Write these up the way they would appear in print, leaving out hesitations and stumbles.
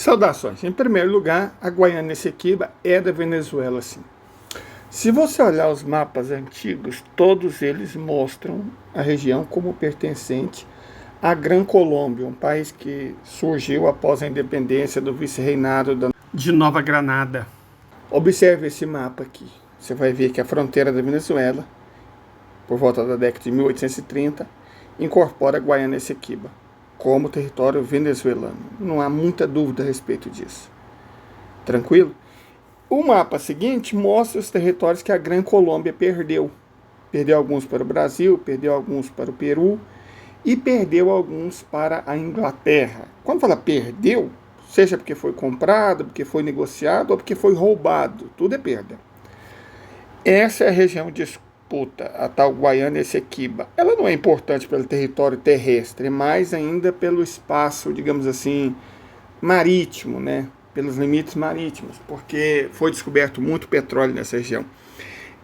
Saudações. Em primeiro lugar, a Guaiana Essequiba é da Venezuela, sim. Se você olhar os mapas antigos, todos eles mostram a região como pertencente à Gran Colômbia, um país que surgiu após a independência do vice-reinado de Nova Granada. Observe esse mapa aqui. Você vai ver que a fronteira da Venezuela, por volta da década de 1830, incorpora a Guaiana Essequiba como território venezuelano. Não há muita dúvida a respeito disso. Tranquilo? O mapa seguinte mostra os territórios que a Gran Colômbia perdeu. Perdeu alguns para o Brasil, perdeu alguns para o Peru e perdeu alguns para a Inglaterra. Quando fala perdeu, seja porque foi comprado, porque foi negociado ou porque foi roubado, tudo é perda. Essa é a região de disputa, a tal Guaiana Essequiba. Ela não é importante pelo território terrestre, mas ainda pelo espaço, digamos assim, marítimo, né? Pelos limites marítimos, porque foi descoberto muito petróleo nessa região.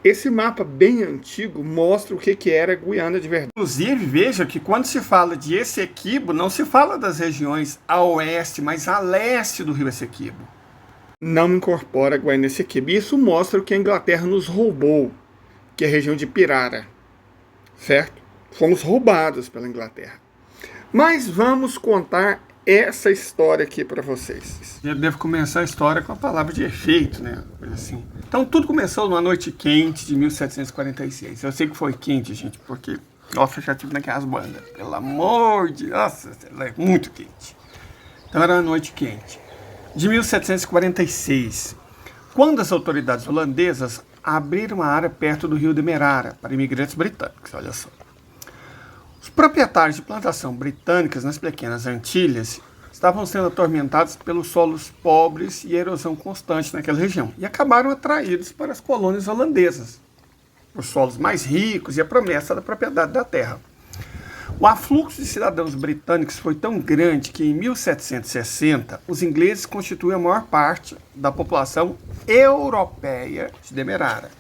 Esse mapa bem antigo mostra o que era a Guiana de verdade. Inclusive, veja que quando se fala de Essequibo, não se fala das regiões a oeste, mas a leste do rio Essequibo. Não incorpora a Guaiana Essequiba. Isso mostra o que a Inglaterra nos roubou, que é a região de Pirara, certo? Fomos roubados pela Inglaterra. Mas vamos contar essa história aqui para vocês. Eu devo começar a história com a palavra de efeito, né? Coisa assim. Então tudo começou numa noite quente de 1746. Eu sei que foi quente, gente, porque, nossa, eu já tive naquelas bandas. Pelo amor de... Nossa, ela é muito quente. Então era uma noite quente. De 1746, quando as autoridades holandesas abriram uma área perto do rio Demerara para imigrantes britânicos, olha só. Os proprietários de plantação britânicas nas pequenas Antilhas estavam sendo atormentados pelos solos pobres e erosão constante naquela região e acabaram atraídos para as colônias holandesas, os solos mais ricos e a promessa da propriedade da terra. O afluxo de cidadãos britânicos foi tão grande que em 1760 os ingleses constituem a maior parte da população europeia de Demerara.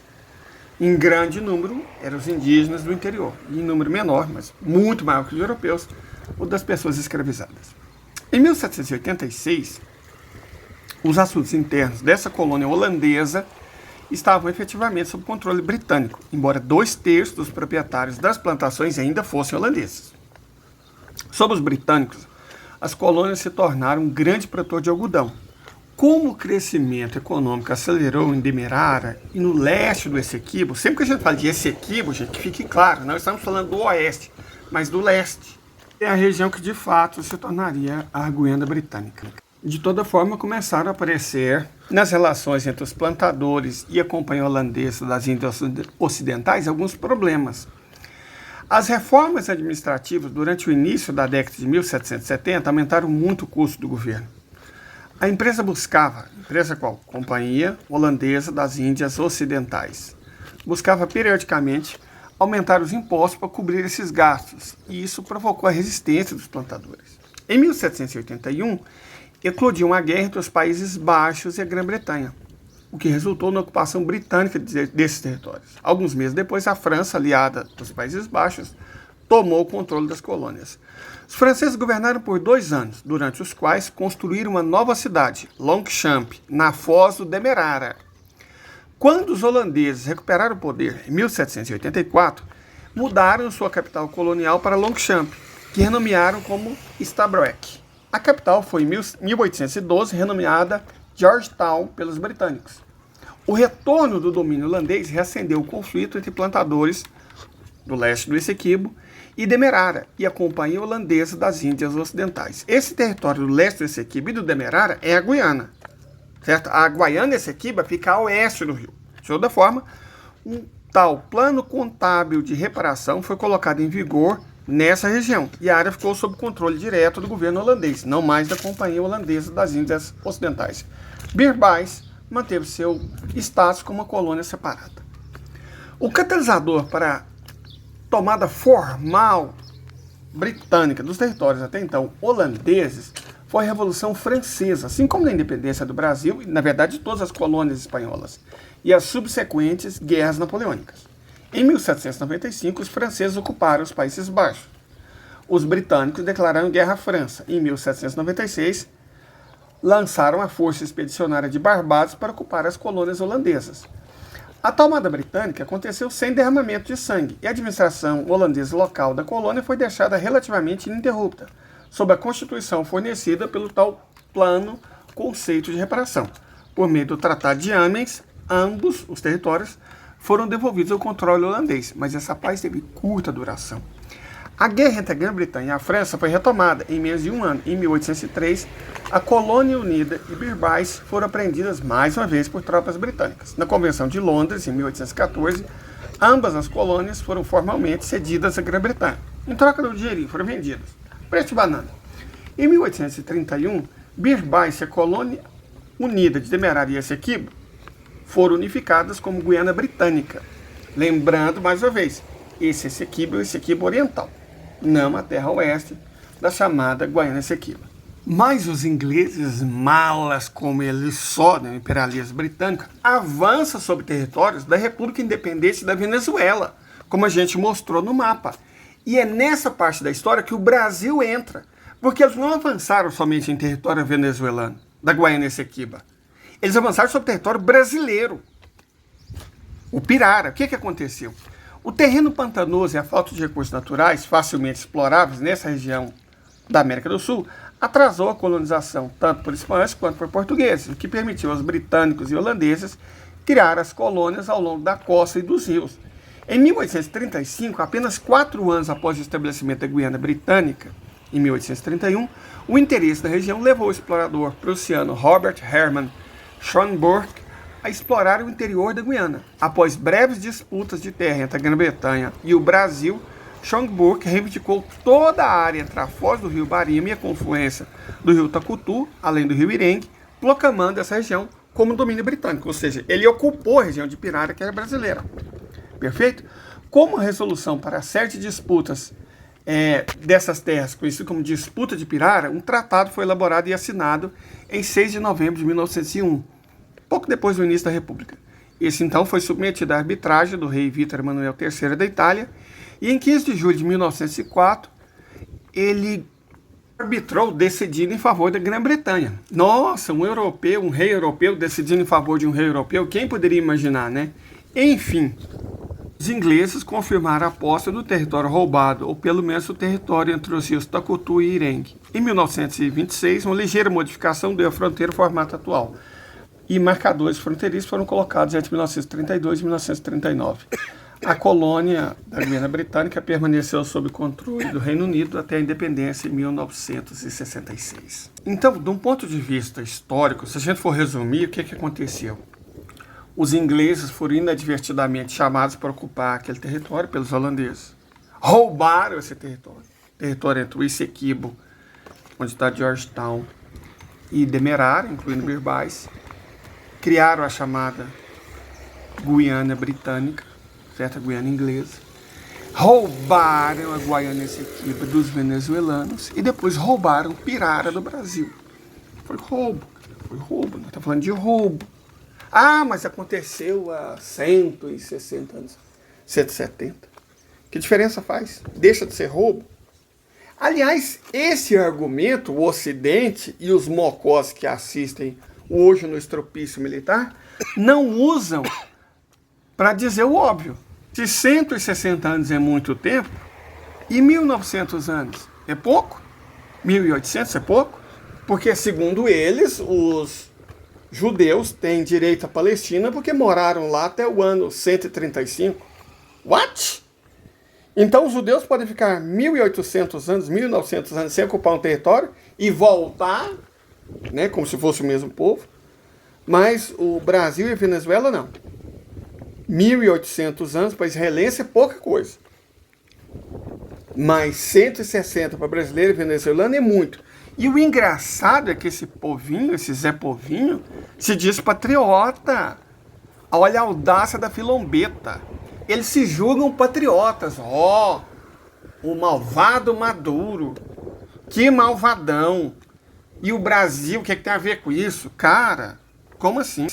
Em grande número eram os indígenas do interior, e em número menor, mas muito maior que os europeus, o das pessoas escravizadas. Em 1786, os assuntos internos dessa colônia holandesa estavam efetivamente sob controle britânico, embora 2/3 dos proprietários das plantações ainda fossem holandeses. Sob os britânicos, as colônias se tornaram um grande produtor de algodão. Como o crescimento econômico acelerou em Demerara e no leste do Essequibo, sempre que a gente fala de Essequibo, gente, que fique claro, não estamos falando do oeste, mas do leste. É a região que de fato se tornaria a Guiana Britânica. De toda forma, começaram a aparecer nas relações entre os plantadores e a Companhia Holandesa das Índias Ocidentais alguns problemas. As reformas administrativas durante o início da década de 1770 aumentaram muito o custo do governo. A empresa qual? Companhia Holandesa das Índias Ocidentais. Buscava periodicamente aumentar os impostos para cobrir esses gastos, e isso provocou a resistência dos plantadores. Em 1781, eclodiu uma guerra entre os Países Baixos e a Grã-Bretanha, o que resultou na ocupação britânica desses territórios. Alguns meses depois, a França, aliada dos Países Baixos, tomou o controle das colônias. Os franceses governaram por 2 anos, durante os quais construíram uma nova cidade, Longchamp, na foz do Demerara. Quando os holandeses recuperaram o poder em 1784, mudaram sua capital colonial para Longchamp, que renomearam como Stabroek. A capital foi em 1812 renomeada Georgetown pelos britânicos. O retorno do domínio holandês reacendeu o conflito entre plantadores do leste do Essequibo e Demerara e a Companhia Holandesa das Índias Ocidentais. Esse território do leste do Essequibo e do Demerara é a Guiana, certo? A Guaiana Essequiba fica a oeste do rio. De toda forma, um tal plano contábil de reparação foi colocado em vigor nessa região, e a área ficou sob controle direto do governo holandês, não mais da Companhia Holandesa das Índias Ocidentais. Birbaís manteve seu status como uma colônia separada. O catalisador para a tomada formal britânica dos territórios até então holandeses foi a Revolução Francesa, assim como na independência do Brasil, e na verdade de todas as colônias espanholas, e as subsequentes guerras napoleônicas. Em 1795, os franceses ocuparam os Países Baixos. Os britânicos declararam guerra à França. Em 1796, lançaram a Força Expedicionária de Barbados para ocupar as colônias holandesas. A tomada britânica aconteceu sem derramamento de sangue e a administração holandesa local da colônia foi deixada relativamente ininterrupta, sob a Constituição fornecida pelo tal Plano Conceito de Reparação. Por meio do Tratado de Amiens, ambos os territórios foram devolvidos ao controle holandês, mas essa paz teve curta duração. A guerra entre a Grã-Bretanha e a França foi retomada em menos de um ano. Em 1803, a Colônia Unida e Birbais foram apreendidas mais uma vez por tropas britânicas. Na Convenção de Londres, em 1814, ambas as colônias foram formalmente cedidas à Grã-Bretanha. Em troca do dinheirinho, foram vendidas. Preço de banana. Em 1831, Birbais e a Colônia Unida de Demerara e Essequibo foram unificadas como Guiana Britânica. Lembrando, mais uma vez, esse Essequibo é o Essequibo Oriental, não a terra oeste da chamada Guiana Essequiba. Mas os ingleses, malas como eles só, o imperialismo britânico, avançam sobre territórios da República Independente da Venezuela, como a gente mostrou no mapa. E é nessa parte da história que o Brasil entra, porque eles não avançaram somente em território venezuelano, da Guiana Essequiba. Eles avançaram sobre o território brasileiro. O Pirara, o que aconteceu? O terreno pantanoso e a falta de recursos naturais facilmente exploráveis nessa região da América do Sul atrasou a colonização tanto por espanhóis quanto por portugueses, o que permitiu aos britânicos e holandeses criar as colônias ao longo da costa e dos rios. Em 1835, apenas 4 anos após o estabelecimento da Guiana Britânica, em 1831, o interesse da região levou o explorador prussiano Robert Hermann Schönborn a explorar o interior da Guiana. Após breves disputas de terra entre a Grã-Bretanha e o Brasil, Schönborn reivindicou toda a área entre a foz do rio Barima e a confluência do rio Tacutu, além do rio Irengue, proclamando essa região como domínio britânico, ou seja, ele ocupou a região de Pirara, que era brasileira. Perfeito? Como resolução para a série de disputas dessas terras, conhecido como Disputa de Pirara, um tratado foi elaborado e assinado em 6 de novembro de 1901, pouco depois do início da República. Esse então foi submetido à arbitragem do rei Vítor Emanuel III da Itália, e em 15 de julho de 1904, ele arbitrou decidindo em favor da Grã-Bretanha. Nossa, um rei europeu decidindo em favor de um rei europeu, quem poderia imaginar, né? Enfim, os ingleses confirmaram a posse do território roubado, ou pelo menos o território entre os rios Tacutu e Irengue. Em 1926, uma ligeira modificação deu à fronteira o formato atual, e marcadores fronteiriços foram colocados entre 1932 e 1939. A colônia da Guiana Britânica permaneceu sob controle do Reino Unido até a independência em 1966. Então, de um ponto de vista histórico, se a gente for resumir, o que aconteceu? Os ingleses foram inadvertidamente chamados para ocupar aquele território pelos holandeses. Roubaram esse território entre o Essequibo, onde está Georgetown, e Demerara, incluindo Birbais. Criaram a chamada Guiana Britânica, certo? A Guiana Inglesa. Roubaram a Guiana Essequiba dos venezuelanos e depois roubaram Pirara do Brasil. Foi roubo, nós estamos falando de roubo. Ah, mas aconteceu há 160 anos, 170. Que diferença faz? Deixa de ser roubo? Aliás, esse argumento, o Ocidente e os mocós que assistem hoje no estropício militar, não usam para dizer o óbvio. Se 160 anos é muito tempo, e 1900 anos é pouco? 1800 é pouco? Porque, segundo eles, os judeus têm direito à Palestina porque moraram lá até o ano 135. What? Então os judeus podem ficar 1800 anos, 1900 anos sem ocupar um território e voltar, né, como se fosse o mesmo povo. Mas o Brasil e a Venezuela não. 1800 anos para israelense é pouca coisa. Mas 160 para brasileiro e venezuelano é muito. E o engraçado é que esse povinho, esse Zé Povinho, se diz patriota. Olha a audácia da filombeta. Eles se julgam patriotas. Ó, o malvado Maduro. Que malvadão. E o Brasil, o que tem a ver com isso? Cara, como assim?